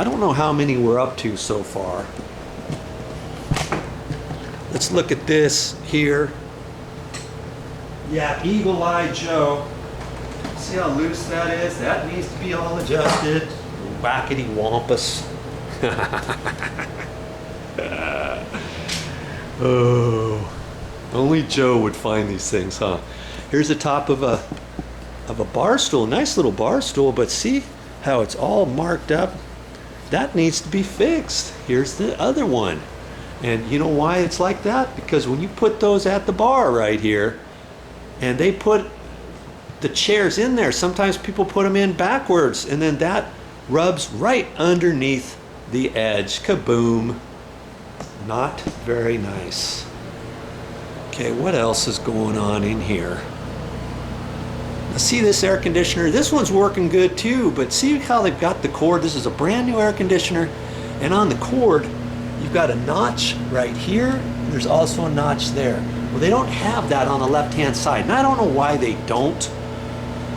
I don't know how many we're up to so far. Let's look at this here. Yeah, Eagle Eye Joe. See how loose that is? That needs to be all adjusted. Wackety wampus. Oh, only Joe would find these things, huh? Here's the top of a bar stool. Nice little bar stool, but see how it's all marked up? That needs to be fixed. Here's the other one. And you know why it's like that? Because when you put those at the bar right here, and they put the chairs in there, sometimes people put them in backwards, and then that rubs right underneath the edge. Kaboom. Not very nice. Okay, what else is going on in here? Now see this air conditioner? This one's working good too, but see how they've got the cord? This is a brand new air conditioner, and on the cord, you've got a notch right here. There's also a notch there. Well, they don't have that on the left-hand side, and I don't know why they don't.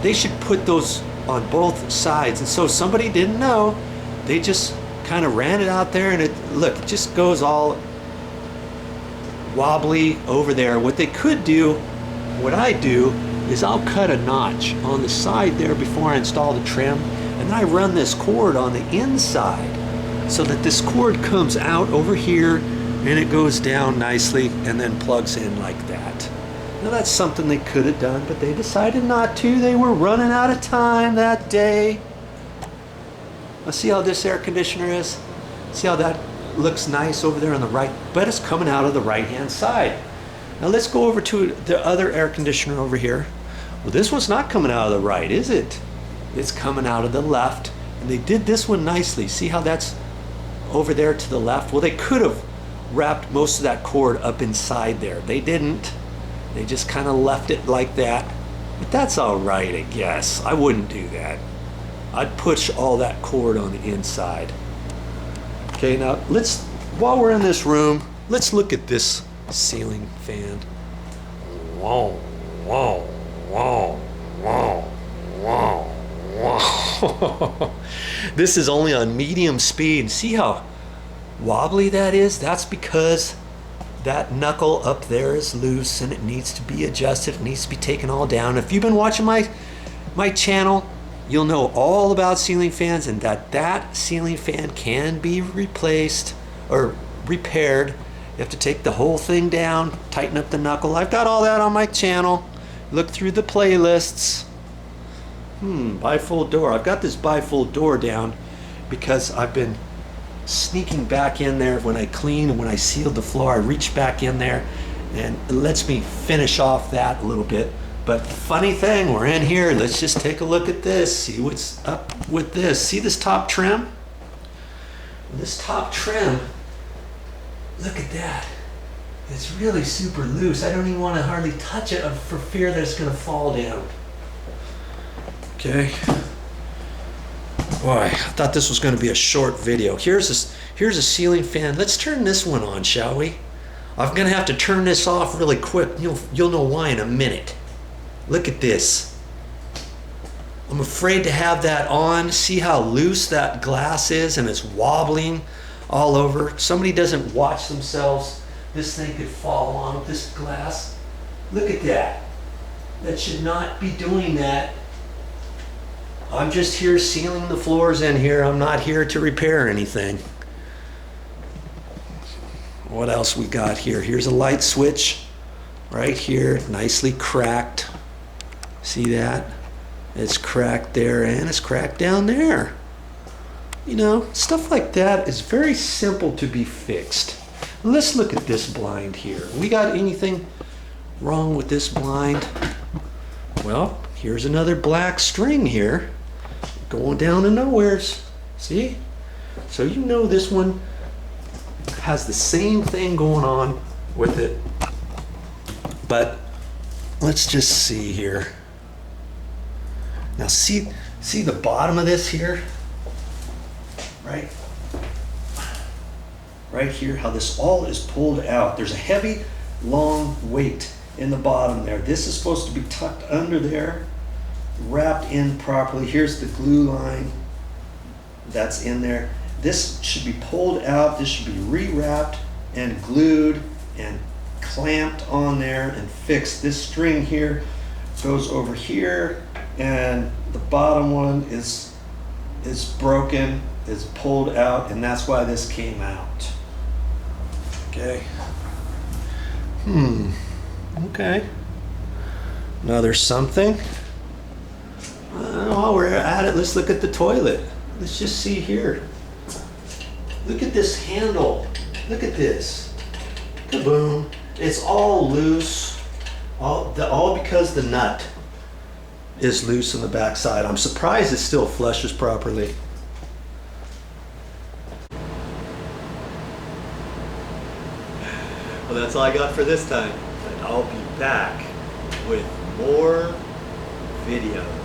They should put those on both sides, and so somebody didn't know. They just kind of ran it out there, and look, it just goes all wobbly over there. What they could do, what I do, is I'll cut a notch on the side there before I install the trim, and then I run this cord on the inside so that this cord comes out over here and it goes down nicely and then plugs in like that. Now that's something they could have done, but they decided not to. They were running out of time that day. Let's see how this air conditioner is. See how that looks nice over there on the right, but it's coming out of the right hand side. Now let's go over to the other air conditioner over here. Well, this one's not coming out of the right, is it? It's coming out of the left, and they did this one nicely. See how that's over there to the left? Well, they could have wrapped most of that cord up inside there. They didn't. They just kind of left it like that. But that's all right, I guess. I wouldn't do that. I'd push all that cord on the inside. Okay, now while we're in this room, let's look at this ceiling fan. Whoa, whoa, whoa, whoa, whoa, whoa. This is only on medium speed. See how wobbly that is? That's because that knuckle up there is loose and it needs to be adjusted. It needs to be taken all down. If you've been watching my channel, you'll know all about ceiling fans, and that ceiling fan can be replaced or repaired. You have to take the whole thing down, tighten up the knuckle. I've got all that on my channel. Look through the playlists. Bifold door. I've got this bifold door down because I've been sneaking back in there when I clean and when I sealed the floor. I reach back in there and it lets me finish off that a little bit. But funny thing, we're in here. Let's just take a look at this. See what's up with this. See this top trim? This top trim, look at that. It's really super loose. I don't even want to hardly touch it for fear that it's going to fall down. Okay. Boy, I thought this was going to be a short video. Here's a ceiling fan. Let's turn this one on, shall we? I'm going to have to turn this off really quick. You'll know why in a minute. Look at this. I'm afraid to have that on. See how loose that glass is, and it's wobbling all over. If somebody doesn't watch themselves, this thing could fall on this glass. Look at that. That should not be doing that. I'm just here sealing the floors in here. I'm not here to repair anything. What else we got here? Here's a light switch right here, nicely cracked. See that? It's cracked there and it's cracked down there. You know, stuff like that is very simple to be fixed. Let's look at this blind here. We got anything wrong with this blind? Well, here's another black string here going down to nowheres. See? So you know this one has the same thing going on with it. But let's just see here. Now see the bottom of this here? Right here, how this all is pulled out. There's a heavy, long weight in the bottom there. This is supposed to be tucked under there, wrapped in properly. Here's the glue line that's in there. This should be pulled out. This should be rewrapped and glued and clamped on there and fixed. This string here goes over here, and the bottom one is broken, is pulled out, and that's why this came out. Okay. Okay. Now there's something. While we're at it, let's look at the toilet. Let's just see here. Look at this handle. Look at this. Kaboom. It's all loose. All because the nut is loose on the back side. I'm surprised it still flushes properly. Well, that's all I got for this time. But I'll be back with more videos.